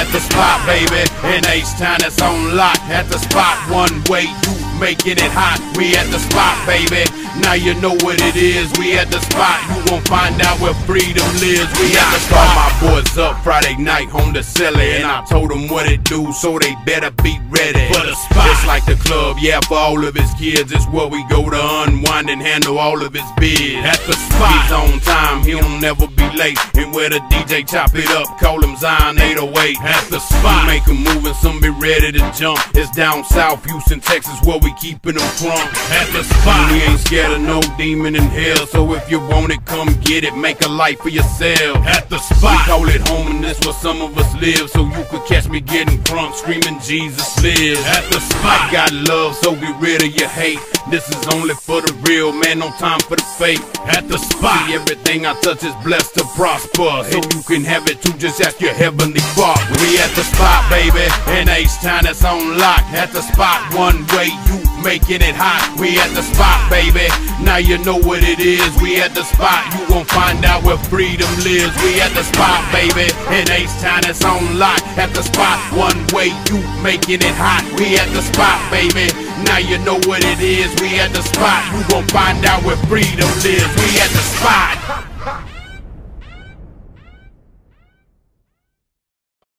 at the spot, baby. In H-Town, it's on lock. At the spot, one way, you making it hot. We at the spot, baby. Now you know what it is. We at the spot. You gon' find out where freedom lives. We at the spot. My boys up Friday night home to Celly, and I told them what it do, so they better be ready for the spot. It's like the club, yeah, for all of his kids. It's where we go to unwind and handle all of his biz. At the spot, he's on time, he don't never be late. And where the DJ chop it up, call him Zion 808. At the spot, we make a move and some be ready to jump. It's down south, Houston, Texas, where we keeping them from. At the spot, we ain't scared of no demon in hell. So if you want it, come get it, make a life for yourself. At the spot, we call it home, and this where some of us live. So you could catch me getting crunk, screaming Jesus lives. At the spot, I got love, so get rid of your hate. This is only for the real, man, no time for the fake. At the spot, see, everything I touch is blessed to prosper. So you can have it too, just ask your heavenly Father. We at the spot, baby, in H-Town, it's on lock. At the spot, one way, you making it hot. We at the spot, baby, now you know what it is. We at the spot, you gon' find out where freedom lives. We at the spot, baby, in H-Town, it's on lock. At the spot, one way, you making it hot. We at the spot, baby, now you know what it is. We at the spot, you gon' find out where freedom lives. We at the spot.